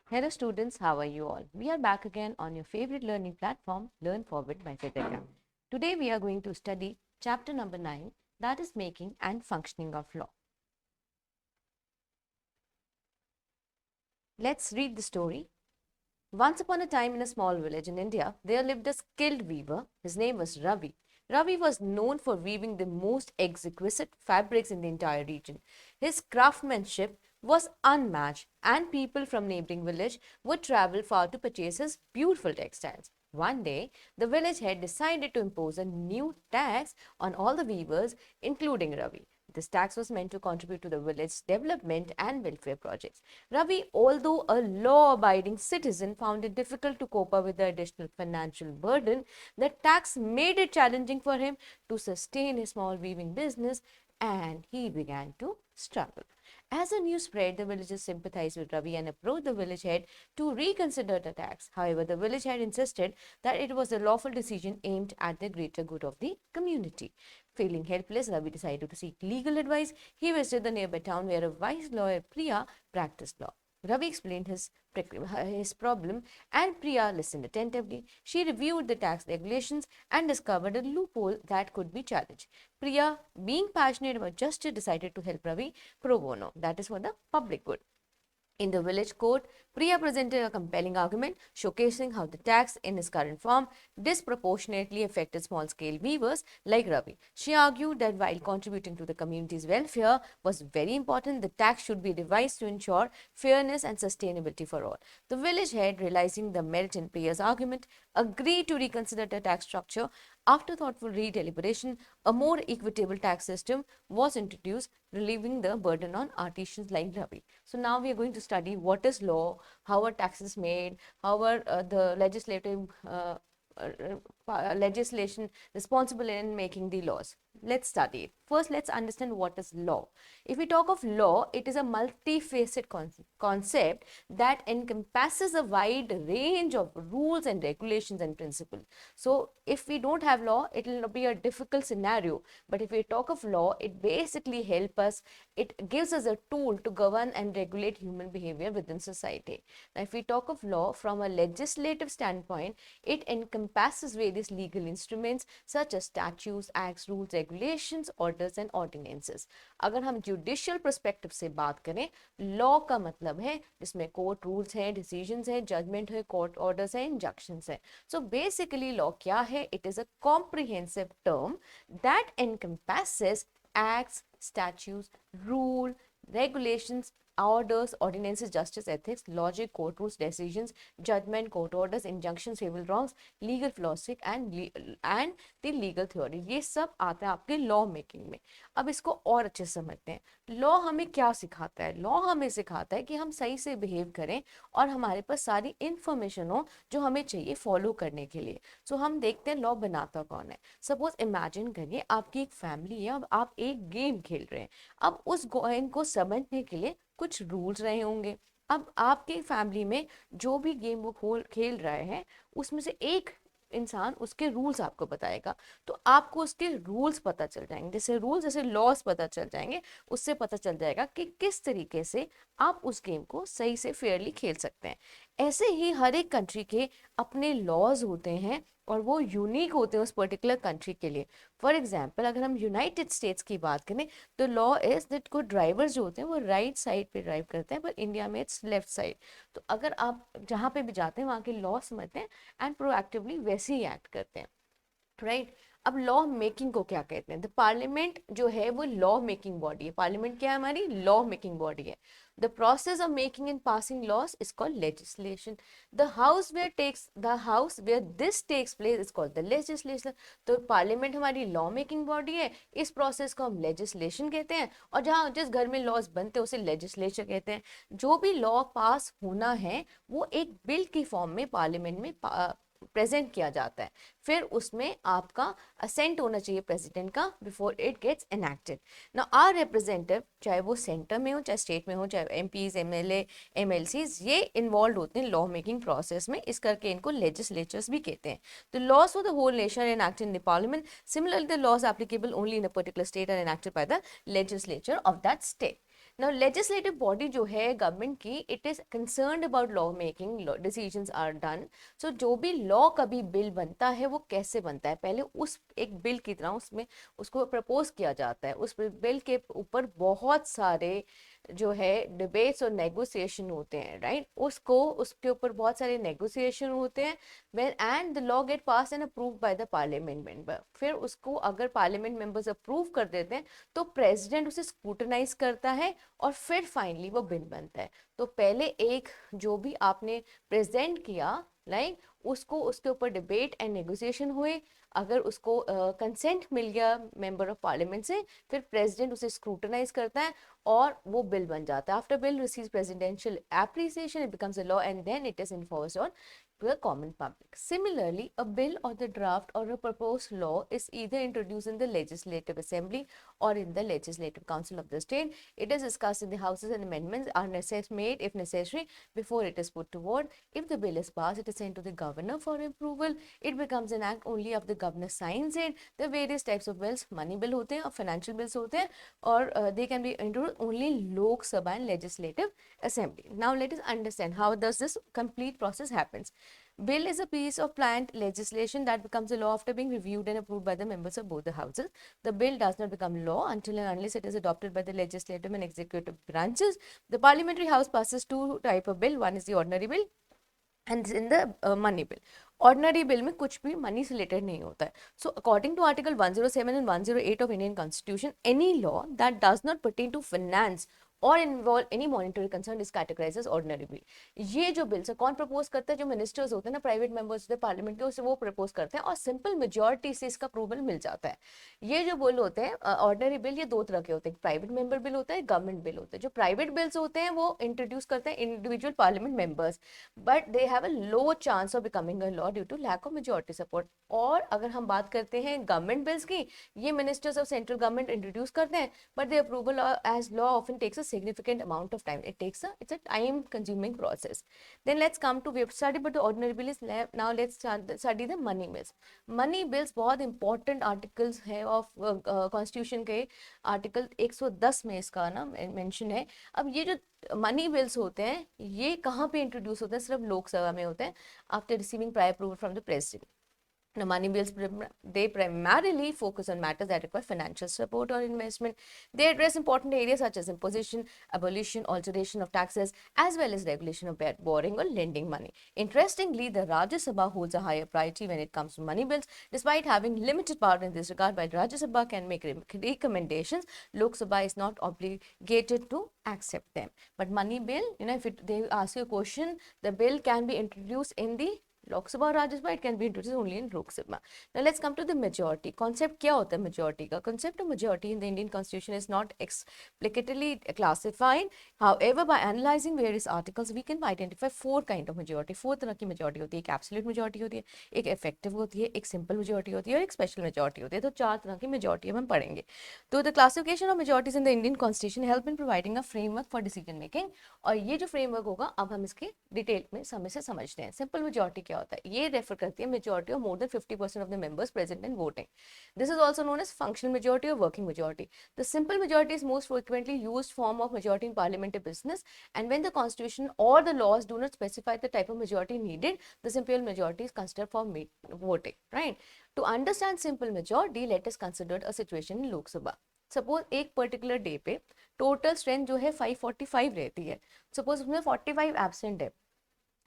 Hello students, how are you all? We are back again on your favorite learning platform, Learn Forward by Vidya. Today we are going to study chapter number 9, that is making and functioning of law. Let's read the story. Once upon a time in a small village in India, there lived a skilled weaver. His name was Ravi. Ravi was known for weaving the most exquisite fabrics in the entire region. His craftsmanship was unmatched, and people from neighboring village would travel far to purchase his beautiful textiles. One day, the village head decided to impose a new tax on all the weavers, including Ravi. This tax was meant to contribute to the village's development and welfare projects. Ravi, although a law abiding citizen, found it difficult to cope up with the additional financial burden. The tax made it challenging for him to sustain his small weaving business, and he began to struggle. As the news spread, the villagers sympathized with Ravi and approached the village head to reconsider the tax. However, the village head insisted that it was a lawful decision aimed at the greater good of the community. Feeling helpless, Ravi decided to seek legal advice. He visited the nearby town where a wise lawyer, Priya, practiced law. Ravi explained his problem, and Priya listened attentively. She reviewed the tax regulations and discovered a loophole that could be challenged. Priya, being passionate about justice, decided to help Ravi pro bono, that is for the public good. In the village court, Priya presented a compelling argument showcasing how the tax in its current form disproportionately affected small scale weavers like Ravi. She argued that while contributing to the community's welfare was very important, the tax should be revised to ensure fairness and sustainability for all. The village head, realizing the merit in Priya's argument, agreed to reconsider the tax structure. After thoughtful redeliberation, a more equitable tax system was introduced, relieving the burden on artisans like Ravi. So now we are going to study what is law, how are taxes made, how are the legislation responsible in making the laws. Let's study it. First, let's understand what is law. If we talk of law, it is a multifaceted concept that encompasses a wide range of rules and regulations and principles. So, if we don't have law, it will be a difficult scenario. But if we talk of law, it basically helps us, it gives us a tool to govern and regulate human behavior within society. Now, if we talk of law from a legislative standpoint, it encompasses various legal instruments such as statutes, acts, rules, regulations, orders and ordinances. अगर हम judicial perspective से बात करें, law का मतलब है जिसमें court rules हैं, डिसीजंस हैं, जजमेंट है, कोर्ट ऑर्डर्स हैं, इंजंक्शंस हैं. सो बेसिकली लॉ क्या है? It is a comprehensive term that encompasses acts, statutes, rule, regulations, orders, ordinances, justice, ethics, logic, court rules, decisions, judgment, court orders, injunctions, civil wrongs, legal philosophy and the legal theory. ये सब आता है आपके law making में. अब इसको और अच्छे से समझते हैं. लॉ हमें क्या सिखाता है? लॉ हमें सिखाता है कि हम सही से बिहेव करें और हमारे पास सारी इंफॉर्मेशन हो जो हमें चाहिए फॉलो करने के लिए. सो हम देखते हैं लॉ बनाता कौन है. सपोज इमेजिन करिए आपकी एक फैमिली है, अब आप एक गेम खेल रहे हैं. अब उस गेम को समझने के लिए कुछ रूल्स रहे होंगे. अब आपके फैमिली में जो भी गेम वो खेल रहे हैं उसमें से एक इंसान उसके रूल्स आपको बताएगा, तो आपको उसके रूल्स पता चल जाएंगे. जैसे रूल्स, जैसे लॉस पता चल जाएंगे, उससे पता चल जाएगा कि किस तरीके से आप उस गेम को सही से फेयरली खेल सकते हैं. ऐसे ही हर एक कंट्री के अपने लॉज होते हैं और वो यूनिक होते हैं उस पर्टिकुलर कंट्री के लिए. फॉर एग्जाम्पल, अगर हम यूनाइटेड स्टेट्स की बात करें तो लॉ इज दैट को ड्राइवर्स जो होते हैं वो राइट साइड पे ड्राइव करते हैं, पर इंडिया में इट्स लेफ्ट साइड. तो अगर आप जहाँ पे भी जाते हैं वहाँ के लॉ समझते हैं एंड प्रोएक्टिवली वैसे ही एक्ट करते हैं, राइट. अब लॉ मेकिंग को क्या कहते हैं? द पार्लियामेंट जो है वो लॉ मेकिंग बॉडी है. पार्लियामेंट क्या है? हमारी लॉ मेकिंग बॉडी है. The process of making and passing laws is called legislation. The house where this takes place is called the legislation. तो पार्लियामेंट हमारी लॉ मेकिंग बॉडी है, इस process को हम लेजिस्लेशन कहते हैं, और जहाँ जिस घर में लॉज बनते हैं उसे लेजिस्लेचर कहते हैं. जो भी लॉ पास होना है वो एक बिल की फॉर्म में पार्लियामेंट में प्रेजेंट किया जाता है. फिर उसमें आपका असेंट होना चाहिए प्रेसिडेंट का before it gets enacted. Now our representative, चाहे वो सेंटर में हो, चाहे स्टेट में हो, चाहे एमपीज, एमएलए, एमएलसीज, ये इन्वॉल्व होते हैं लॉ मेकिंग प्रोसेस में. इस करके इनको लेजिस्लेचर्स भी कहते हैं. The laws for the whole nation are enacted in the parliament. Similarly the laws applicable only in a particular state are enacted by the legislature of that state. Now legislative body जो है government की, it is concerned about law making, decisions are done. So जो भी law कभी bill बनता है वो कैसे बनता है, पहले उस एक बिल की तरह उसमें उसको प्रपोज किया जाता है, उस बिल के ऊपर बहुत सारे जो है डिबेट्स और नेगोशिएशन होते हैं, राइट. उसको उसके ऊपर बहुत सारे नेगोशिएशन होते हैं. When and the law get pass and approved by the parliament member. फिर उसको अगर पार्लियामेंट मेंबर्स अप्रूव कर देते हैं तो प्रेसिडेंट उसे स्क्रूटनाइज करता है और फिर फाइनली वो बिल बनता है. तो पहले एक जो भी आपने प्रेजेंट किया, लाइक उसको उसके ऊपर डिबेट एंड नेगोशिएशन हुए, अगर उसको कंसेंट मिल गया मेंबर ऑफ पार्लियामेंट से, फिर प्रेसिडेंट उसे स्क्रूटनाइज करता है और वो बिल बन जाता है. After bill receives presidential appreciation, it becomes a law and then it is enforced on to the common public. Similarly, a bill or the draft or a proposed law is either introduced in the Legislative Assembly or in the Legislative Council of the state. It is discussed in the houses and amendments are made if necessary before it is put to vote. If the bill is passed, it is sent to the governor for approval. It becomes an act only if the governor signs it. The various types of bills, money bill होते हैं और financial bills होते हैं, और they can be introduced only in Lok Sabha and Legislative Assembly. Now let us understand how does this complete process happens. Bill is a piece of planned legislation that becomes a law after being reviewed and approved by the members of both the houses. The bill does not become law until and unless it is adopted by the legislative and executive branches. The parliamentary house passes two type of bill. One is the ordinary bill and in the money bill. Ordinary bill में कुछ भी money से related नहीं होता है. So according to article 107 and 108 of Indian constitution, any law that does not pertain to finance और involve any monetary concern is categorised as ordinary bill. ये जो बिल्स है कौन प्रपोज करता है, जो मिनिस्टर्स होते हैं ना, प्राइवेट मेंबर्स होते हैं पार्लियामेंट के, उससे वो प्रपोज करते हैं और सिंपल मेजोरिटी से इसका अप्रूवल मिल जाता है. ये जो बिल होते हैं ऑर्डिनरी बिल, ये दो तरह के होते हैं, प्राइवेट मेंबर बिल होता है, गवर्नमेंट बिल होता है. जो प्राइवेट बिल्स होते हैं वो इंट्रोड्यूस करते हैं individual parliament members, but they have a low chance of becoming a law due to lack of majority support. और अगर हम बात करते हैं गवर्नमेंट बिल्स की, ये ministers of central government introduce करते हैं, but the approval as law often takes a significant amount of time. It's a time consuming process. Then let's come to, we have studied but the ordinary bill is now let's study the money bills. Money bills बहुत important articles है of constitution के, article 110 में इसका ना mention है. अब ये जो मनी बिल्स होते हैं ये कहाँ पे इंट्रोड्यूस होते हैं, सिर्फ लोकसभा में होते हैं after receiving prior approval from the president. Now, money bills, they primarily focus on matters that require financial support or investment. They address important areas such as imposition, abolition, alteration of taxes, as well as regulation of borrowing or lending money. Interestingly, the Rajya Sabha holds a higher priority when it comes to money bills. Despite having limited power in this regard, while Rajya Sabha can make recommendations, Lok Sabha is not obligated to accept them. But money bill, if they ask you a question, the bill can be introduced in the Lok Sabha or Rajya Sabha, it can be introduced only in Lok Sabha. Now let's come to the majority. Concept क्या होता है majority का? Concept of majority in the Indian Constitution is not explicitly classified. However, by analyzing various articles, we can identify four kind of majority. Four तरह की majority होती है. एक absolute majority होती है, एक effective होती है, एक simple majority होती है और एक special majority होती है. तो चार तरह की majority हम पढ़ेंगे. तो the classification of majorities in the Indian Constitution help in providing a framework for decision making. और ये जो framework होगा अब हम इसके डिटेल में समय से समझते हैं. Simple majority क्या होता है, ये रेफर करती है majority of more than 50% of the members present and voting. This is also known as functional majority और working majority. The simple majority is most frequently used form of majority in parliamentary business, and when the constitution और the laws do not specify the type of majority needed, the simple majority is considered for voting, right. To understand simple majority, let us consider a situation in Lok Sabha. Suppose एक particular day पे total strength जो है 545 रहती है. Suppose उसमें 45 absent है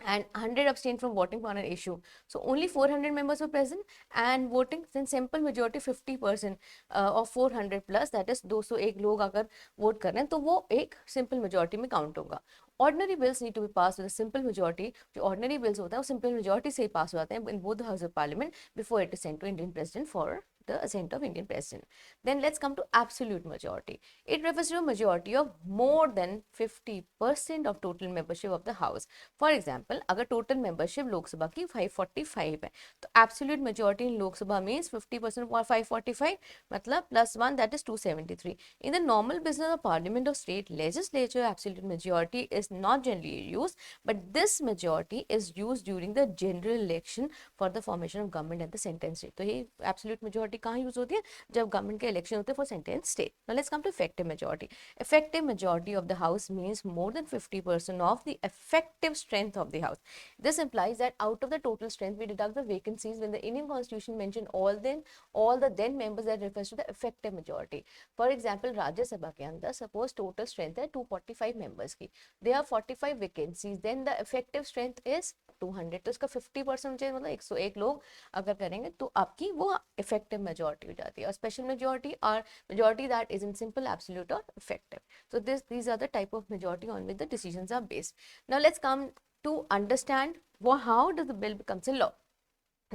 and 100 abstained from voting on an issue. So only 400 members were present and voting, then simple majority 50% of 400 plus, that is 201 लोग अगर वोट कर रहे हैं तो वो एक सिंपल मेजोरिटी में काउंट होगा. Ordinary bills need to be pass with simple majority. जो ऑर्डिनरी बिल्स होता है वो सिंपल मेजोरिटी से ही पास हो जाते हैं in both house of parliament before it is sent to Indian president for the assent of Indian president. Then let's come to absolute majority. It refers to a majority of more than 50% of total membership of the house. For example, अगर total membership Lok Sabha की 545 है तो absolute majority in Lok Sabha means 50% for 545 मतलब +1, that is 273. In the normal business of parliament or state legislature, absolute majority is not generally used, but this majority is used during the general election for the formation of government at the sentence state. तो ये absolute majority कहाँ use होती है, जब government के election होते हैं for central state. Now let's come to effective majority. Effective majority of the house means more than 50% of the effective strength of the house. This implies that out of the total strength, we deduct the vacancies when the Indian Constitution mentioned all the then members, that refers to the effective majority. For example, Rajya Sabha के अंदर suppose total strength है 245 members की, there are 45 vacancies, then the effective strength is 200. तो इसका 50% चाहिए, मतलब 101 लोग अगर करेंगे तो आपकी वो effective majority हो जाती है. और special majority or majority that is in simple, absolute or effective. So these are the type of majority on which the decisions are based. Now let's come to understand how does the bill becomes a law.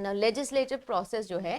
Now legislative process जो है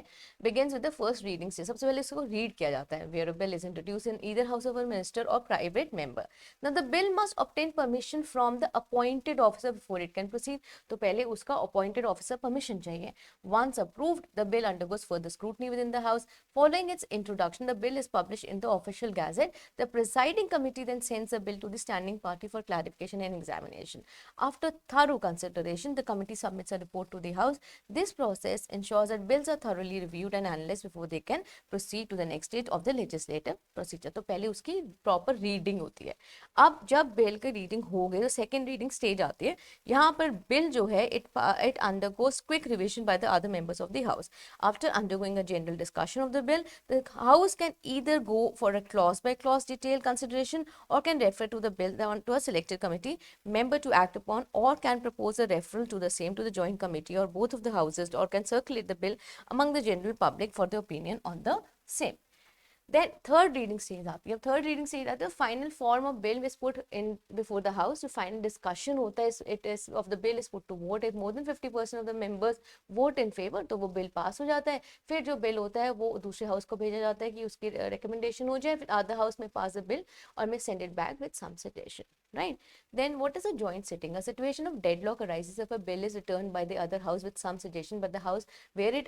begins with the first reading stage. सबसे पहले इसको read किया जाता है, where a bill is introduced in either house of a minister or private member. Now the bill must obtain permission from the appointed officer before it can proceed. तो पहले उसका appointed officer permission चाहिए. Once approved, the bill undergoes further scrutiny within the house. Following its introduction, the bill is published in the official gazette. The presiding committee then sends the bill to the standing party for clarification and examination. After thorough consideration, the committee submits a report to the house. This process ensures that bills are thoroughly reviewed and analyzed before they can proceed to the next stage of the legislative procedure. तो पहले उसकी proper reading होती है. अब जब bill की reading हो गई तो second reading stage आती है. यहाँ पर bill जो है it undergoes quick revision by the other members of the house. After undergoing a general discussion of the bill, the house can either go for a clause by clause detailed consideration or can refer to the bill to a selected committee member to act upon, or can propose a referral to the same to the joint committee or both of the houses, or can circulate the bill among the general public for the opinion on the same. Then third reading stage आती है. Third reading stage आती है, final form of bill is put in before the house. जो final discussion होता है it is of the bill is put to vote. If more than 50% of the members vote in favour तो वो bill pass हो जाता है. फिर जो बिल होता है वो दूसरे हाउस को भेजा जाता है कि उसकी रिकमेंडेशन हो जाए. फिर अदर हाउस में पास द बिल और में send it back with some suggestion. Right? Then what is a joint sitting? A situation of deadlock arises if a bill is returned by the other house with some suggestion, but the house where it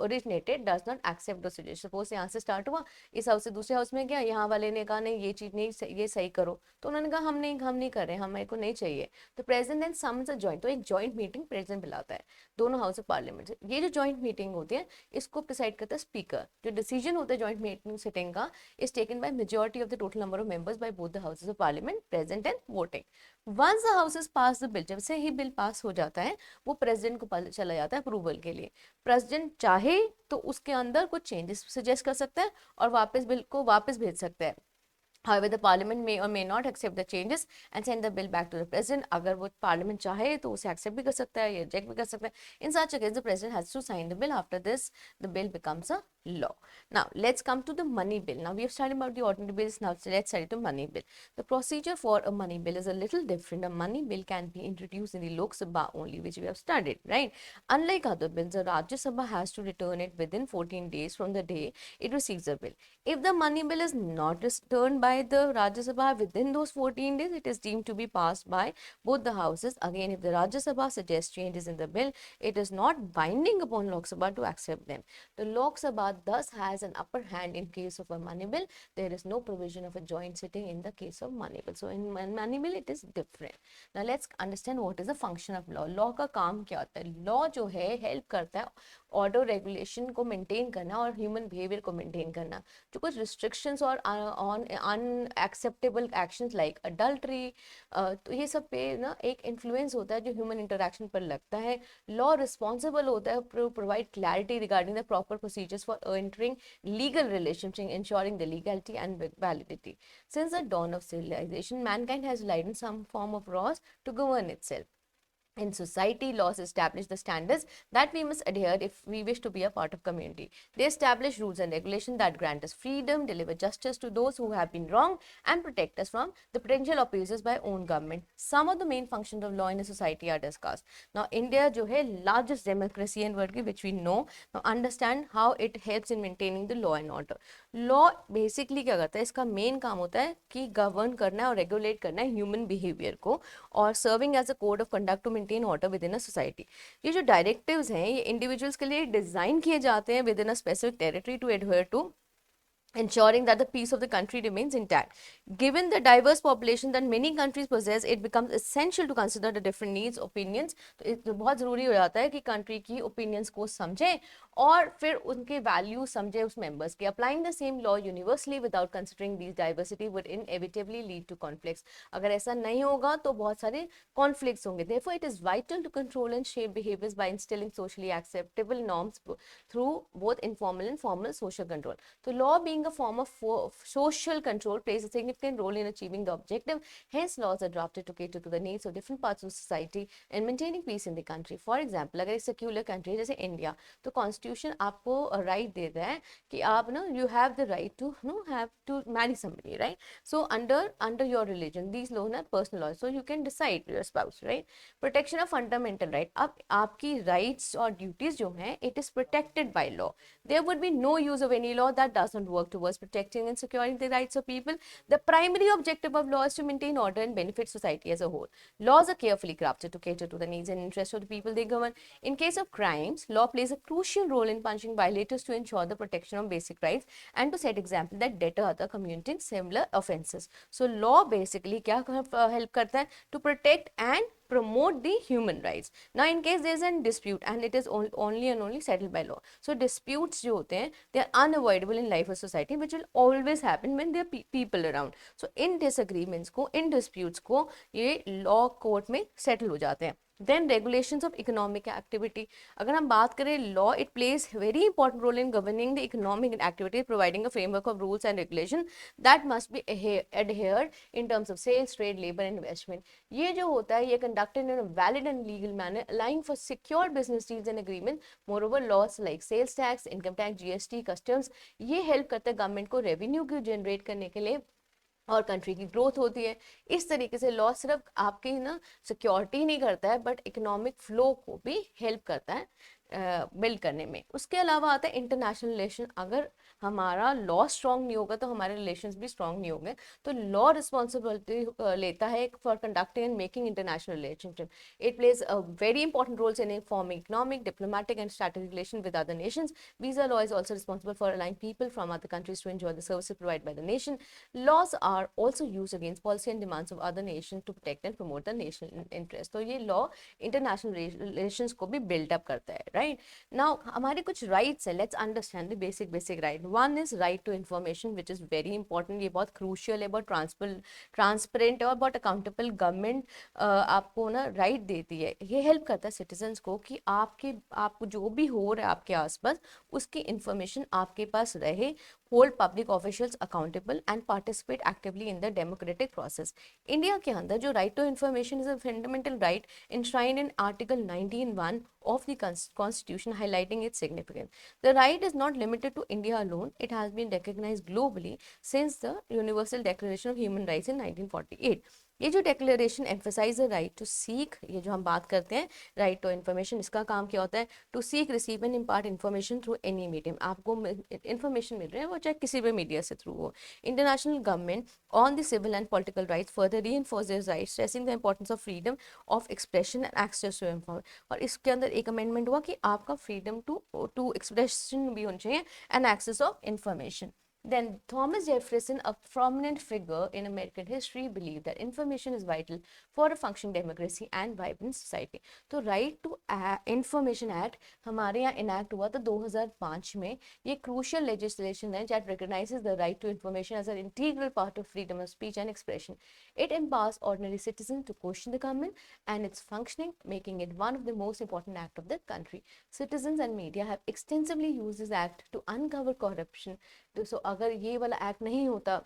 originated does not accept those suggestions. Suppose यहाँ से start हुआ, इस house से दूसरे house में गया, यहाँ वाले ने कहा नहीं ये चीज नहीं, ये सही करो, तो उन्होंने कहा हम नहीं कर रहे, हमें को नहीं चाहिए. तो president then summons a joint, तो एक जॉइंट मीटिंग प्रेसिडेंट बुलाता है दोनों हाउस ऑफ पार्लियामेंट से. ये जो जॉइंट मीटिंग होती है इसको प्रिसाइड करता है स्पीकर. जो डिसीजन होता है जॉइंट मीटिंग सिटिंग का is taken by majority of the total number of members by both the houses of parliament present and voting. Once the houses pass the bill, जब से ही bill pass हो जाता है वो president को चला जाता है अप्रूवल के लिए. प्रेसिडेंट चाहे तो उसके अंदर कुछ चेंजेस सजेस्ट कर सकता है और वापस बिल को वापस भेज सकता है. However, the parliament may or may not accept the changes and send the bill back to the president. अगर वो parliament चाहे तो उसे accept भी कर सकता है या reject भी कर सकता है. In such a case, the president has to sign the bill. After this, the bill becomes a law. Now, let's come to the money bill. Now, we have studied about the ordinary bills. Now, let's study the money bill. The procedure for a money bill is a little different. A money bill can be introduced in the Lok Sabha only, which we have studied, right? Unlike other bills, the Rajya Sabha has to return it within 14 days from the day it receives the bill. If the money bill is not returned by the Rajya Sabha within those 14 days, it is deemed to be passed by both the houses. Again, if the Rajya Sabha suggests changes in the bill, it is not binding upon Lok Sabha to accept them. The Lok Sabha thus has an upper hand in case of a money bill. There is no provision of a joint sitting in the case of money bill. So in money bill it is different. Now let's understand what is the function of law. Law का काम क्या होता है? Law जो है help करता है order regulation को मेंटेन करना और ह्यूमन बिहेवियर को मेंटेन करना. जो कुछ रिस्ट्रिक्शंस और on unacceptable actions like adultery, तो ये सब पे ना एक इन्फ्लुएंस होता है जो ह्यूमन इंटरेक्शन पर लगता है. लॉ रिस्पॉन्सिबल होता है to provide clarity regarding the proper procedures for entering legal relationship, ensuring the legality and validity. Since the dawn of civilization, mankind has relied on some form of laws to govern itself. In society, laws establish the standards that we must adhere if we wish to be a part of community. They establish rules and regulations that grant us freedom, deliver justice to those who have been wronged, and protect us from the potential abuses by own government. Some of the main functions of law in a society are discussed. Now, India जो है largest democracy in world, which we know. Now, understand how it helps in maintaining the law and order. Law basically क्या करता है? इसका main काम होता है कि govern करना है और regulate करना है human behavior को, और serving as a code of conduct to maintain order within a society. ये जो directives हैं ये individuals के लिए डिजाइन किए जाते हैं within a specific territory to adhere to, ensuring that the peace of the country remains intact. Given the diverse population that many countries possess, it becomes essential to consider the different needs, opinions. तो बहुत ज़रूरी हो जाता है कि country की opinions को समझें और फिर उनके वैल्यू समझे उस मेंबर्स के. Applying the same law universally without considering these diversity would inevitably lead to conflicts. अगर ऐसा नहीं होगा तो बहुत सारे कॉन्फ्लिक्ट्स होंगे. Therefore it is vital to control and shape behaviors by instilling socially acceptable norms through both informal and formal social control. So law being a form of social control plays a significant role in achieving the objective. Hence laws are drafted to cater to the needs of different parts of society and maintaining peace in the country. For example, अगर एक secular country जैसे India, तो constitution आपको right देता है कि आप ना you have the right to have to marry somebody, right. So under your religion these law ना personal law, so you can decide your spouse, right. Protection of fundamental right. अब आपकी rights और duties जो हैं it is protected by law. There would be no use of any law that doesn't work towards protecting and securing the rights of people. The primary objective of law is to maintain order and benefit society as a whole. Laws are carefully crafted to cater to the needs and interests of the people they govern. In case of crimes, law plays a crucial role in punishing violators to ensure the protection of basic rights and to set example that deter other committing similar offences. So law basically क्या help करता है? To protect and promote the human rights. Now in case there is a dispute and it is only and only settled by law. So disputes जो होते हैं they are unavoidable in life of society which will always happen when there are people around. So in disagreements को, in disputes को ये law court में settle हो जाते हैं. Then regulations of economic activity. अगर हम बात करें law, it plays very important role in governing the economic activity, providing a framework of rules and regulation that must be adhered in terms of sales, trade, labor and investment. ये जो होता है ये conducted in a valid and legal manner, allowing for secure business deals and agreement. Moreover, laws like sales tax, income tax, GST, customs ये help करता है government को revenue को जनरेट करने के लिए और कंट्री की ग्रोथ होती है. इस तरीके से लॉ सिर्फ आपकी ना सिक्योरिटी नहीं करता है बट इकोनॉमिक फ्लो को भी हेल्प करता है बिल्ड करने में. उसके अलावा आता है इंटरनेशनल रिलेशन. अगर हमारा लॉ स्ट्रॉन्ग नहीं होगा तो हमारे रिलेशंस भी स्ट्रॉन्ग नहीं होंगे. तो लॉ रिस्पॉन्सिबिलिटी लेता है for conducting and making international relationship. It plays a very important roles in forming economic, diplomatic and strategic relation with other nations. Visa law is also responsible for allowing people from other countries to enjoy the services provided by the nation. Laws are also used against policy and demands of other nations to protect and promote the national interest. तो ये law international relations को भी build up करता है, right? Now हमारे कुछ rights है. Let's understand the basic right. One is right to information, which is very important. ये बहुत crucial है, बहुत transparent और बहुत accountable. Government आपको ना right देती है. ये help करता है citizens को कि आपको जो भी हो रहा है आपके आसपास उसकी information आपके पास रहे. Hold public officials accountable and participate actively in the democratic process. India के अंदर जो right to information is a fundamental right enshrined in Article 19(1) of the Constitution, highlighting its significance. The right is not limited to India alone. It has been recognized globally since the Universal Declaration of Human Rights in 1948. ये जो declaration emphasise the right to seek, ये जो हम बात करते हैं right to information, इसका काम क्या होता है? To seek, receive and impart information through any medium. आपको इन्फॉर्मेशन मिल रहा है वो चाहे किसी भी मीडिया से थ्रू हो. International government on the civil and political rights further reinforce their rights, stressing the importance of freedom of expression and access to information. और इसके अंदर एक अमेंडमेंट हुआ कि आपका फ्रीडम टू एक्सप्रेशन भी होना चाहिए and access of information. Then Thomas Jefferson, a prominent figure in American history, believed that information is vital for a functioning democracy and vibrant society. तो right to information act हमारे यहाँ enact हुआ था 2005 में. ये crucial legislation है that recognizes the right to information as an integral part of freedom of speech and expression. It empowers ordinary citizens to question the government and its functioning, making it one of the most important acts of the country. Citizens and media have extensively used this act to uncover corruption. तो अगर ये वाला act नहीं होता,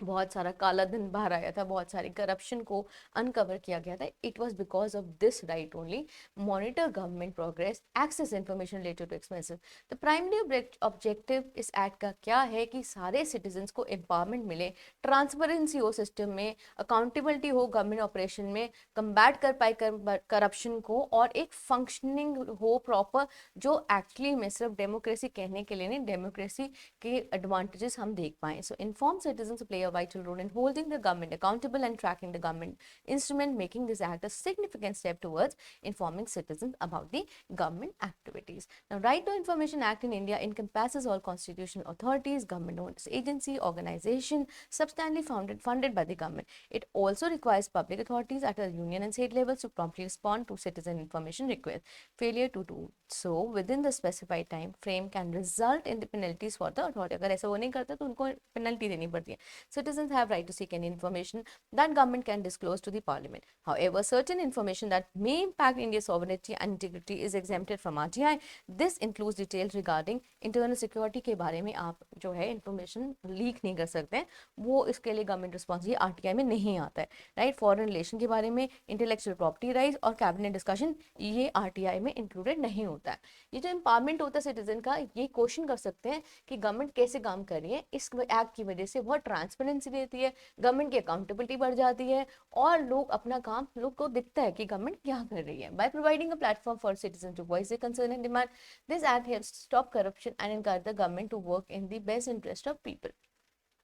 बहुत सारा काला धन बाहर आया था, बहुत सारी करप्शन को अनकवर किया गया था. It was because of this right only. Monitor government progress, access information related to expensive. The primary objective इस एक्ट का क्या है कि सारे सिटीजन्स को एम्पावरमेंट मिले, ट्रांसपेरेंसी हो सिस्टम में, अकाउंटेबिलिटी हो गवर्नमेंट ऑपरेशन में, कम्बैट कर पाए करप्शन को, और एक फंक्शनिंग हो प्रॉपर जो एक्चुअली में सिर्फ डेमोक्रेसी कहने के लिए नहीं, डेमोक्रेसी के एडवांटेजेस हम देख पाएँ. So inform citizens play a vital role in holding the government accountable and tracking the government instrument, making this act a significant step towards informing citizens about the government activities. Now, Right to Information Act in India encompasses all constitutional authorities, government-owned agency, organization, substantially funded by the government. It also requires public authorities at a union and state levels to promptly respond to citizen information requests. Failure to do so within the specified time frame can result in the penalties for the authority. अगर ऐसा वो नहीं करता तो उनको penalty देनी पड़ती है. Citizens have right to seek any information that government can disclose to the parliament. However, certain information that may impact India's sovereignty and integrity is exempted from RTI. This includes details regarding internal security के बारे में आप जो है information leak नहीं कर सकते हैं, वो इसके लिए गवर्नमेंट रिस्पॉन्स ये आरटीआई में नहीं आता है, राइट. फॉरेन रिलेशन के बारे में, इंटेलेक्चुअल प्रॉपर्टी राइट्स और कैबिनेट डिस्कशन ये आरटीआई में इंक्लूडेड नहीं होता है. ये जो एम्पावरमेंट होता है सिटीजन का, ये क्वेश्चन कर सकते हैं कि गवर्नमेंट कैसे काम कर रही है. इस एक्ट की वजह से बहुत ट्रांसपेरेंसी रहती है, गवर्नमेंट की अकाउंटेबिलिटी बढ़ जाती है और लोग अपना काम, लोग को दिखता है कि गवर्नमेंट क्या कर रही है. By providing a platform for citizen to voice their concern and demand, this act helps stop corruption and encourage the government to work in the best interest of people.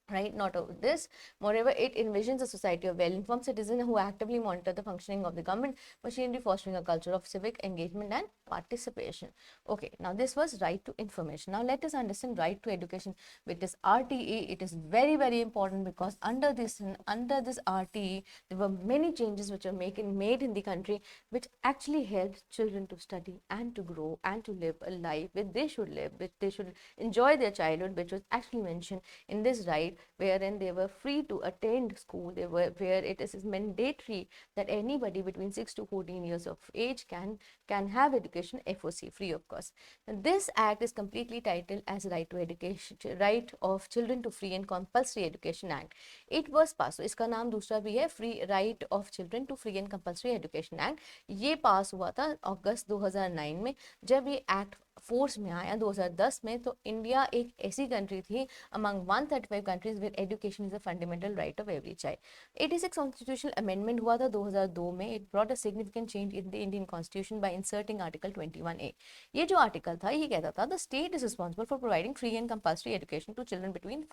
Right, not over this. Moreover, it envisions a society of well-informed citizens who actively monitor the functioning of the government machinery, fostering a culture of civic engagement and participation. Okay, now this was right to information. Now let us understand right to education, which is RTE. It is very, very important because under this RTE, there were many changes which are made in the country, which actually helps children to study and to grow and to live a life which they should live, which they should enjoy their childhood, which was actually mentioned in this right, wherein they were free to attend school, where it is mandatory that anybody between 6 to 14 years of age can have education FOC, free of cost. And this act is completely titled as Right to Education, Right of Children to Free and Compulsory Education Act. It was passed, so इसका नाम दूसरा भी है, Free Right of Children to Free and Compulsory Education Act. ये पास हुआ था अगस्त 2009 में. जब ये एक्ट फोर्स में आया 2010 में, तो इंडिया एक ऐसी कंट्री थी among 135 countries with education is a fundamental right of every child. 86 constitutional amendment हुआ था 2002 में. It brought a significant change in the Indian constitution by inserting article 21A. ये जो आर्टिकल था ये कहता था the state is responsible for providing free and compulsory education to children between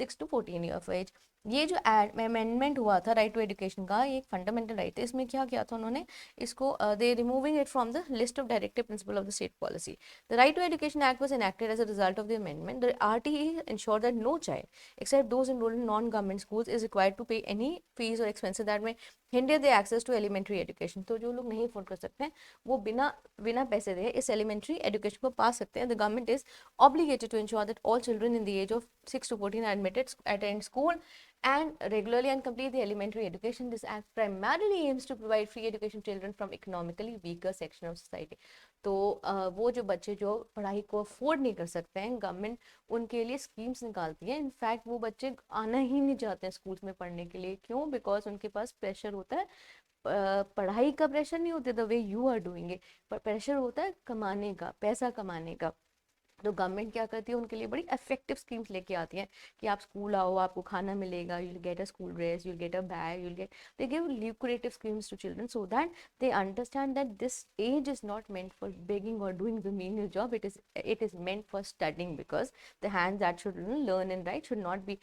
6 to 14 year of age. ये जो amendment हुआ था राइट टू एजुकेशन का, ये एक फंडामेंटल राइट है. इसमें क्या किया था उन्होंने, इसको दे removing it from the list of directive principle of the state policy. The Right to Education Act was enacted as a result of the amendment. The RTE ensured that no child, except those enrolled in non-government schools, is required to pay any fees or expenses that may hinder their access to elementary education. तो जो लोग नहीं afford कर सकते हैं वो बिना पैसे दे इस elementary education को पा सकते हैं. The government is obligated to ensure that all children in the age of 6 to 14 are admitted attend school and regularly and complete the elementary education. This act primarily aims to provide free education to children from economically weaker section of society. तो वो जो बच्चे जो पढ़ाई को afford नहीं कर सकते हैं, गवर्नमेंट उनके लिए स्कीम्स निकालती है. इनफैक्ट वो बच्चे आना ही नहीं चाहते हैं स्कूल्स में पढ़ने के लिए. क्यों? बिकॉज उनके पास प्रेशर होता है. पढ़ाई का प्रेशर नहीं होता the way you are doing it, पर प्रेशर होता है कमाने का, पैसा कमाने का. तो गवर्नमेंट क्या करती है, उनके लिए बड़ी इफेक्टिव स्कीम्स लेके आती हैं कि आप स्कूल आओ, आपको खाना मिलेगा, you will get a school dress, you will get a bag, you will get, they give lucrative schemes to children so that they understand that this age is not meant for begging और doing the menial job, it is meant for studying, because the hands that should learn and write should not be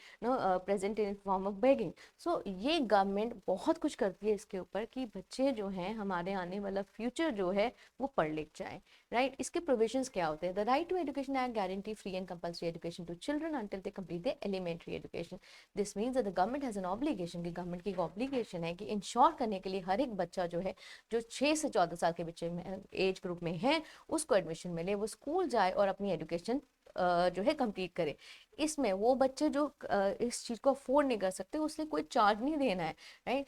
present in form of begging. So ये government बहुत कुछ करती है इसके ऊपर कि बच्चे जो हैं, हमारे आने वाला फ्यूचर जो है वो पढ़ लिख जाए, राइट. इसके प्रोविजंस क्या होते हैं? The right to education Act guarantee free and compulsory education to children until they complete their elementary education. This means that the government has an obligation, कि गवर्नमेंट की एक ऑब्लिगेशन है कि इंश्योर करने के लिए हर एक बच्चा जो है, जो 6 से 14 साल के बच्चे में एज ग्रुप में है, उसको एडमिशन मिले, वो स्कूल जाए और अपनी एजुकेशन जो है कंप्लीट करे. इसमें वो बच्चे जो इस चीज को अफोर्ड नहीं कर सकते, उससे कोई चार्ज नहीं देना है, right.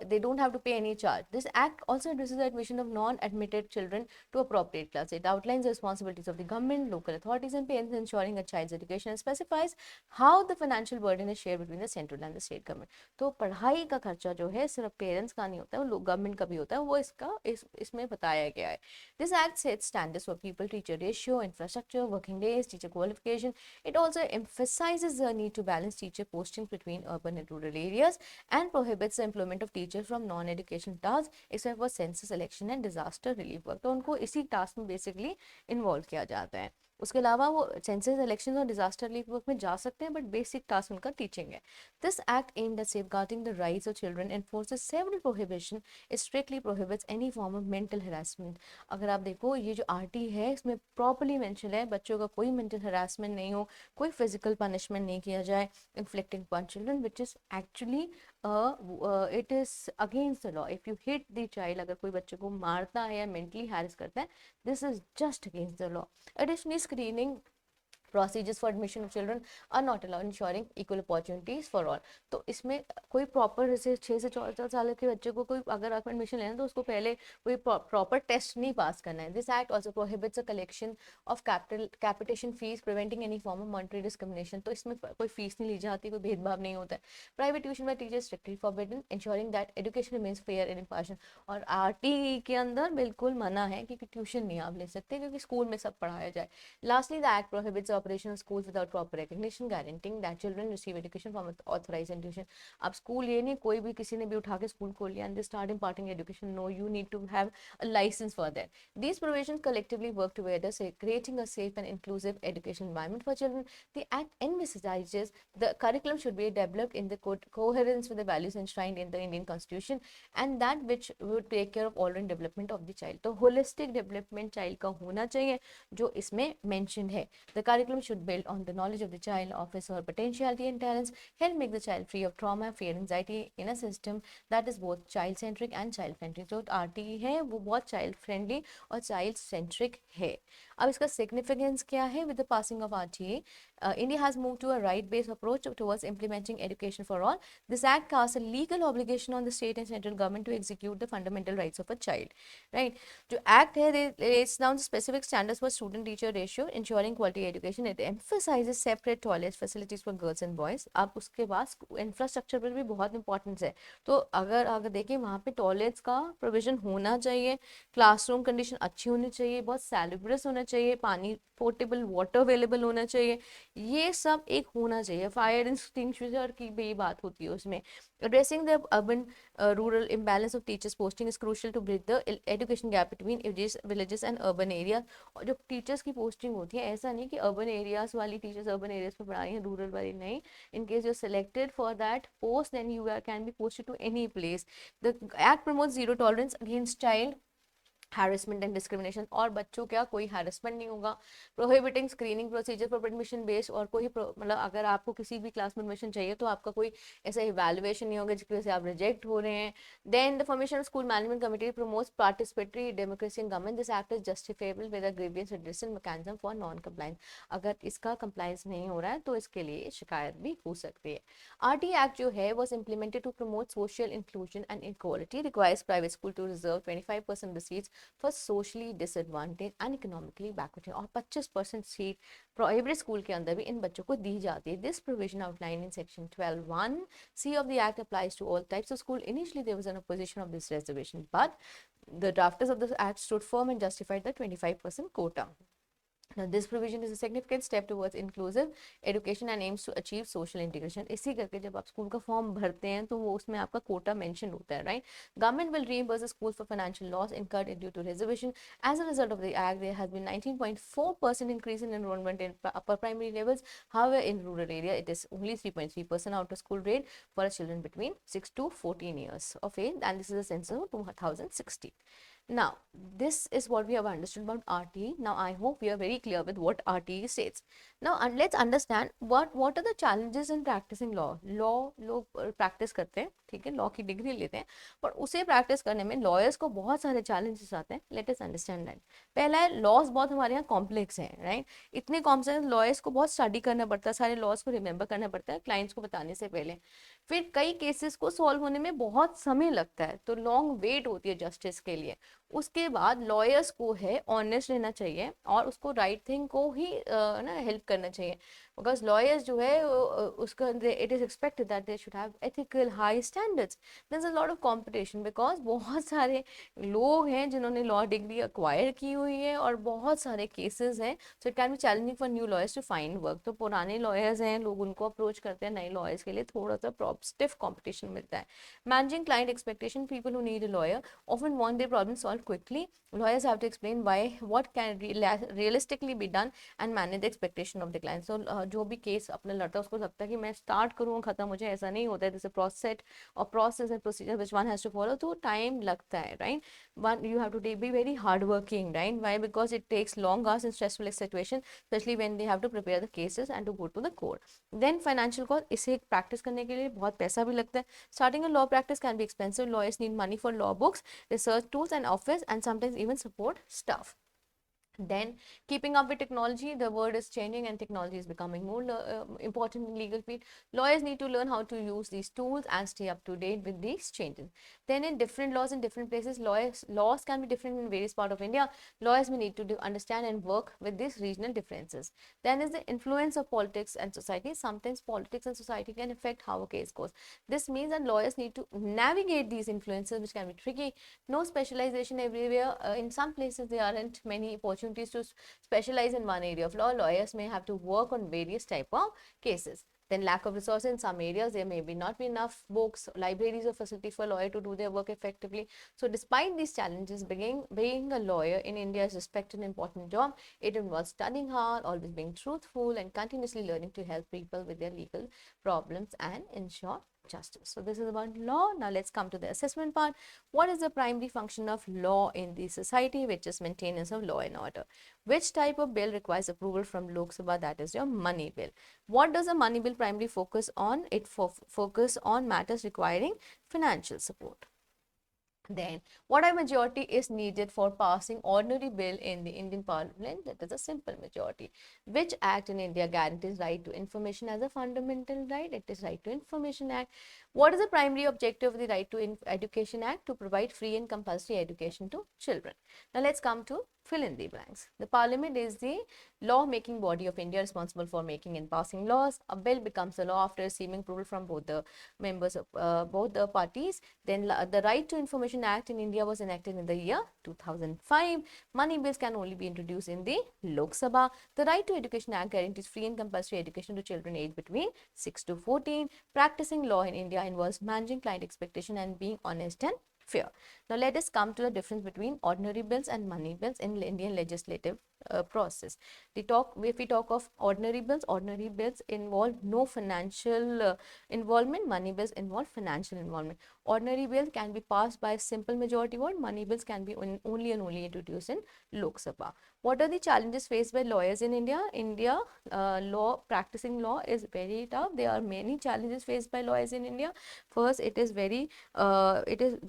They don't have to pay any charge. This act also addresses the admission of non admitted children to appropriate class. It outlines the responsibilities of the government, local authorities and parents ensuring a child's education, specifies how the financial burden is shared between the central and the state government. तो पढ़ाई का खर्चा जो है सिर्फ parents का नहीं होता है, वो गवर्नमेंट का भी होता है, वो इसमें बताया गया है. This act sets standards for people teacher ratio, infrastructure, working days, teacher qualification. It also emphasizes the need to balance teacher postings between urban and rural areas and prohibits the employment of teachers from non-educational tasks except for census, election and disaster relief work. तो उनको इसी task में basically involve किया जाता है. उसके अलावा वो सेंसस, इलेक्शन और डिजास्टर रिलीफ वर्क में जा सकते हैं, बट बेसिक टास्क उनका टीचिंग है. This act aimed at safeguarding the rights of children एनफोर्सेस several prohibition, strictly prohibits any form of mental harassment. अगर आप देखो ये जो आरटी है इसमें प्रॉपर्ली मेंशन है बच्चों का कोई मेंटल हरासमेंट नहीं हो, कोई फिजिकल पनिशमेंट नहीं किया जाए inflicting upon children, which is actually it is against the law. If you hit the child, अगर कोई बच्चे को मारता है या मेंटली हैरेस करता है, this is just against the law. Additionally, screening procedures for admission of children are not allowed, ensuring equal opportunities for all. तो इसमें कोई प्रॉपर, जैसे 6 से 14 साल के बच्चे को कोई अगर आप एडमिशन लेना तो उसको पहले कोई प्रॉपर टेस्ट नहीं पास करना है. This act also prohibits a collection of capitation fees, preventing any form of monetary discrimination. तो इसमें कोई फीस नहीं ली जाती, कोई भेदभाव नहीं होता है. Private tuition bye teachers strictly forbidden, ensuring that education remains fair and impartial. और आरटी के अंदर बिल्कुल मना है कि ट्यूशन नहीं आप ले सकते, क्योंकि स्कूल में सब पढ़ाया जाए. Lastly, the Act prohibits the operation of schools without proper recognition, guaranteeing that children receive education from authorized institution. अब स्कूल ये नहीं कोई भी किसी ने भी उठा के स्कूल खोल लिया and they start imparting education. No, you need to have a license for that. These provisions collectively work together, creating a safe and inclusive education environment for children. The Act envisages the curriculum should be developed in the coherence with the values enshrined in the Indian Constitution, and that which would take care of all-round development of the child. तो holistic development child का होना चाहिए जो इसमें mentioned है. The curriculum should build on the knowledge of the child, of his or her potentiality and talents, help make the child free of trauma, fear, anxiety in a system that is both child centric and child friendly. जो RT है वो बहुत child friendly और child centric है. अब इसका significance क्या है? With the passing of RTA, India has moved to a right-based approach towards implementing education for all. This act casts a legal obligation on the state and central government to execute the fundamental rights of a child. Right? जो act है, lays down specific standards for student-teacher ratio, ensuring quality education. It emphasizes separate toilet facilities for girls and boys. अब उसके बाद infrastructure पर भी बहुत importance है. तो अगर देखें वहाँ पे टॉयलेट्स का प्रोविजन होना चाहिए, क्लासरूम कंडीशन अच्छी होनी चाहिए, बहुत सैलुब्रस होना चाहिए, पानी पोर्टेबल वाटर अवेलेबल होना चाहिए, ये सब एक होना चाहिए. फायर एक्सटिंग्विशर की भी बात होती है उसमें. Addressing the urban rural imbalance of teachers posting is crucial to bridge the education gap between villages and urban areas. और जो टीचर्स की पोस्टिंग होती है, ऐसा नहीं कि अर्बन एरियाज वाली टीचर्स अर्बन एरियाज में पढ़ा रही हैं, रूरल वाली नहीं. In case you are selected for that post, then you can be posted to any place. The act promotes zero tolerance against child harassment and discrimination. और बच्चों क्या कोई harassment नहीं होगा. Prohibiting screening procedure for admission based, और कोई मतलब अगर आपको किसी भी क्लास में एडमिशन चाहिए तो आपका कोई ऐसा इवैल्यूएशन नहीं होगा जिसकी वजह से आप रिजेक्ट हो रहे हैं. Then the formation of school management committee promotes participatory democracy in government. This act is justifiable with a grievance redressal mechanism for non-compliance. अगर इसका compliance नहीं हो रहा है तो इसके लिए शिकायत भी हो सकती है. RT Act जो है was implemented to promote social inclusion and equality, requires private school to reserve 25% of the seats for socially disadvantaged and economically backward. और 25% सीट प्राइवेट स्कूल के अंदर भी इन बच्चों को दी जाती है. This provision outline in section 12(1)(c) of the act applies to all types of school. Initially there was an opposition of this reservation, but the drafters of the act stood firm and justified the 25% quota. Now, this provision is a significant step towards inclusive education and aims to achieve social integration. इसी करके जब आप school का form भरते हैं तो वो उसमें आपका कोटा मेंशन होता है, right? Government will reimburse the schools for financial loss incurred due to reservation. As a result of the act, there has been 19.4% increase in enrollment in upper primary levels. However, in rural area, it is only 3.3% out of school rate for children between 6 to 14 years of age, and this is a census of 2016. Now, this is what we have understood about RTE. Now, I hope we are very clear with what RTE states. Now, let's understand what are the challenges in practicing law. Law लोग practice करते हैं, ठीक है, law की degree लेते हैं, पर उसे practice करने में lawyers को बहुत सारे challenges आते हैं. Let us understand that. पहला है laws बहुत हमारे यहाँ complex हैं, right? इतने complex lawyers को बहुत study करना पड़ता है, सारे laws को remember करना पड़ता है clients को बताने से पहले. फिर कई केसेस को सॉल्व होने में बहुत समय लगता है, तो लॉन्ग वेट होती है जस्टिस के लिए. उसके बाद लॉयर्स को है ऑनेस्ट रहना चाहिए और उसको राइट थिंग को ही ना हेल्प करना चाहिए. बिकॉज लॉयर्स जो है उसका it is expected that they should have ethical high standards. There is a lot of competition because बहुत सारे लोग हैं जिन्होंने लॉ डिग्री एक्वायर की हुई है और बहुत सारे केसेस हैं. So it can be challenging for new lawyers to find work. तो पुराने लॉयर्स हैं, लोग उनको अप्रोच करते हैं, नए लॉयर्स के लिए थोड़ा सा स्टिफ कॉम्पिटिशन मिलता है. Managing client expectation, people who need a lawyer often want their problems solved resolved quickly. Lawyers have to explain why, what can realistically be done and manage the expectation of the client. So जो भी case अपने लड़ता है उसको लगता है कि मैं start करूँ खत्म हो जाए, ऐसा नहीं होता है. There's a process and procedure which one has to follow. तो time लगता है, right? But you have to be very hardworking, right? Why? Because it takes long hours in stressful situation, especially when they have to prepare the cases and to go to the court. Then financial cost, इसे practice करने के लिए बहुत पैसा भी लगता है. Starting a law practice can be expensive. Lawyers need money for law books, research tools and office, and sometimes even support staff. Then keeping up with technology, the world is changing and technology is becoming more important in legal field. Lawyers need to learn how to use these tools and stay up to date with these changes. Then in different laws in different places, laws can be different in various parts of India. Lawyers may need to understand and work with these regional differences. Then is the influence of politics and society. Sometimes politics and society can affect how a case goes. This means that lawyers need to navigate these influences, which can be tricky. No specialization everywhere. In some places there aren't many opportunities to specialize in one area of law. Lawyers may have to work on various type of cases. Then lack of resources in some areas, there may not be enough books, libraries or facilities for a lawyer to do their work effectively. So despite these challenges, being a lawyer in India is a respected and important job. It involves studying hard, always being truthful and continuously learning to help people with their legal problems and ensure justice. So this is about law. Now let's come to the assessment part. What is the primary function of law in the society, which is maintenance of law and order? Which type of bill requires approval from Lok Sabha? That is your money bill. What does a money bill primarily focus on? It focus on matters requiring financial support. Then, what a majority is needed for passing ordinary bill in the Indian Parliament? That is a simple majority. Which act in India guarantees right to information as a fundamental right? It is Right to Information Act. What is the primary objective of the Right to Education Act? To provide free and compulsory education to children. Now, let's come to fill in the blanks. The Parliament is the law-making body of India responsible for making and passing laws. A bill becomes a law after receiving approval from both the members of both the parties. Then the Right to Information Act in India was enacted in the year 2005. Money bills can only be introduced in the Lok Sabha. The Right to Education Act guarantees free and compulsory education to children aged between 6 to 14. Practicing law in India involves managing client expectation and being honest and fair. Now let us come to the difference between ordinary bills and money bills in Indian legislative process. If we talk of ordinary bills involve no financial involvement. Money bills involve financial involvement. Ordinary bills can be passed by a simple majority vote. Money bills can be only and only introduced in Lok Sabha. What are the challenges faced by lawyers in India? Practicing law is very tough. There are many challenges faced by lawyers in India. First, the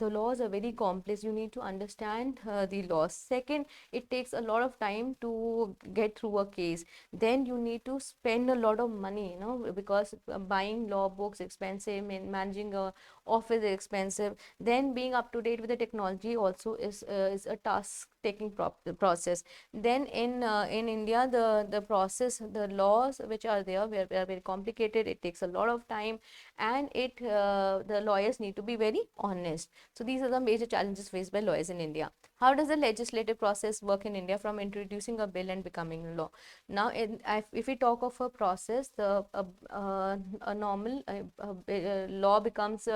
laws are very complex. You need to understand the laws. Second, it takes a lot of time to get through a case. Then you need to spend a lot of money, because buying law books expensive, and managing a office is expensive. Then being up to date with the technology also is a task taking process. Then in India, the laws which are there are very complicated. It takes a lot of time, and the lawyers need to be very honest. So these are the major challenges faced by lawyers in India. How does the legislative process work in India from introducing a bill and becoming a law? Now, if we talk of a process, a normal law becomes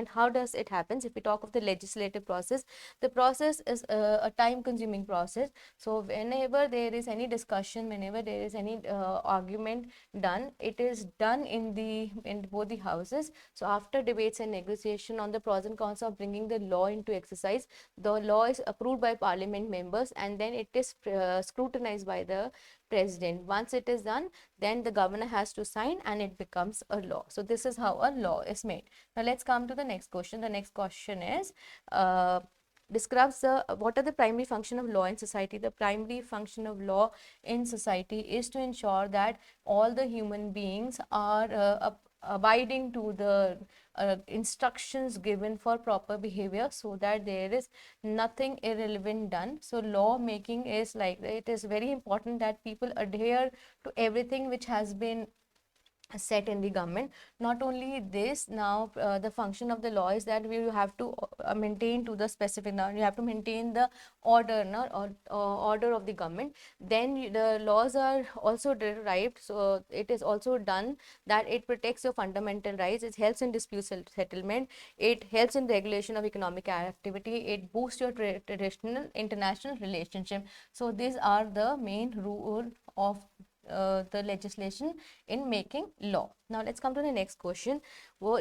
how does it happens? If we talk of the legislative process, the process is a time-consuming process. So whenever there is any discussion, whenever there is any argument done, it is done in both the houses. So after debates and negotiation on the pros and cons of bringing the law into exercise, the law is approved by parliament members, and then it is scrutinized by the president. Once it is done, then the governor has to sign and it becomes a law. So this is how a law is made. Now let's come to the next question. The next question is describes what are the primary function of law in society. The primary function of law in society is to ensure that all the human beings are abiding to the instructions given for proper behavior, so that there is nothing irrelevant done. So law making is like, it is very important that people adhere to everything which has been set in the government. Not only this, now the function of the law is that we have to maintain to the specific, now you have to maintain the order, no, order of the government. Then the laws are also derived, so it is also done that it protects your fundamental rights, it helps in dispute settlement, it helps in regulation of economic activity, it boosts your traditional international relationship. So these are the main rule of the legislation in making law. Now let's come to the next question.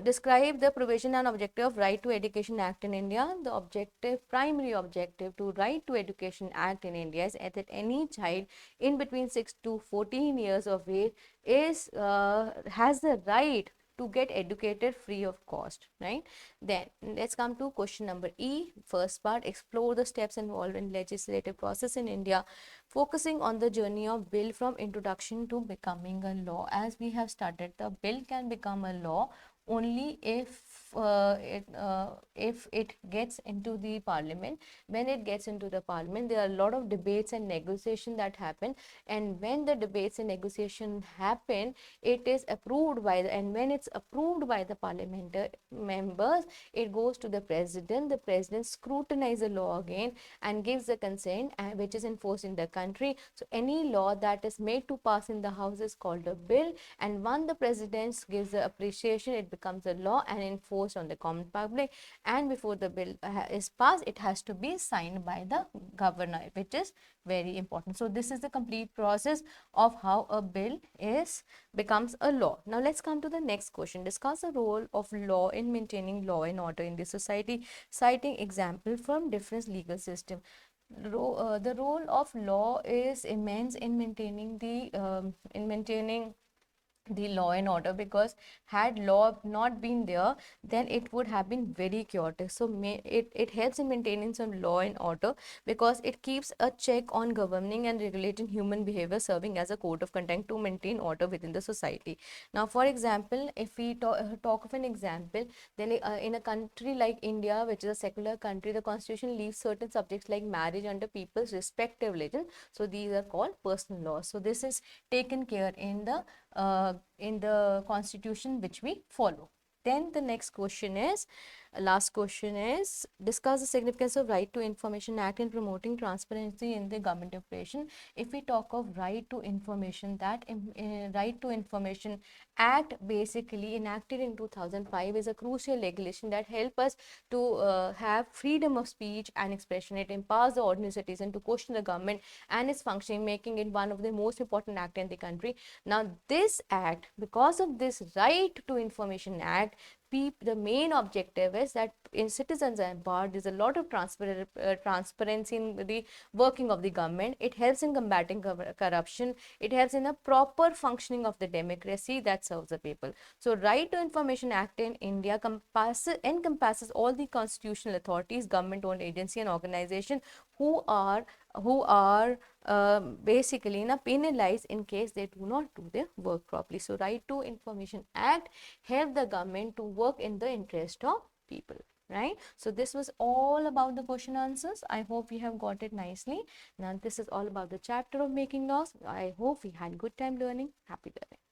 Describe the provision and objective of Right to Education Act in India. The objective, primary objective to Right to Education Act in India is that any child in between 6 to 14 years of age is has the right to get educated free of cost, right? Then let's come to question number E. First part, explore the steps involved in legislative process in India, focusing on the journey of bill from introduction to becoming a law. As we have started, the bill can become a law only if it gets into the parliament. When it gets into the parliament, there are a lot of debates and negotiation that happen, and when the debates and negotiation happen, it is approved by the, and when it's approved by the parliamentary members, it goes to the president. The president scrutinizes the law again and gives the consent, which is enforced in the country. So any law that is made to pass in the house is called a bill, and once the president gives the appreciation, it becomes a law and enforced on the common public. And before the bill is passed, it has to be signed by the governor, which is very important. So this is the complete process of how a bill is becomes a law. Now let's come to the next question. Discuss the role of law in maintaining law and order in the society, citing example from different legal system. The role of law is immense in maintaining the law and order, because had law not been there, then it would have been very chaotic. So it helps in maintaining some law and order because it keeps a check on governing and regulating human behavior, serving as a code of conduct to maintain order within the society. Now for example, if we talk of an example, then in a country like India, which is a secular country, the constitution leaves certain subjects like marriage under people's respective religion. So these are called personal laws. So this is taken care in the constitution which we follow. Then the next question is, last question is, discuss the significance of Right to Information Act in promoting transparency in the government operation. If we talk of right to information, that Right to Information Act, basically enacted in 2005, is a crucial regulation that help us to have freedom of speech and expression. It empowers the ordinary citizen to question the government and its functioning, making it one of the most important acts in the country. Now this act, because of this Right to Information Act, the main objective is that in citizens are empowered. There's a lot of transparency in the working of the government. It helps in combating corruption. It helps in a proper functioning of the democracy that serves the people. So Right to Information Act in India encompasses all the constitutional authorities, government owned agency and organization who are basically penalized in case they do not do their work properly. So Right to Information Act help the government to work in the interest of people, right? So this was all about the question answers. I hope we have got it nicely. Now this is all about the chapter of making laws. I hope we had good time learning. Happy learning.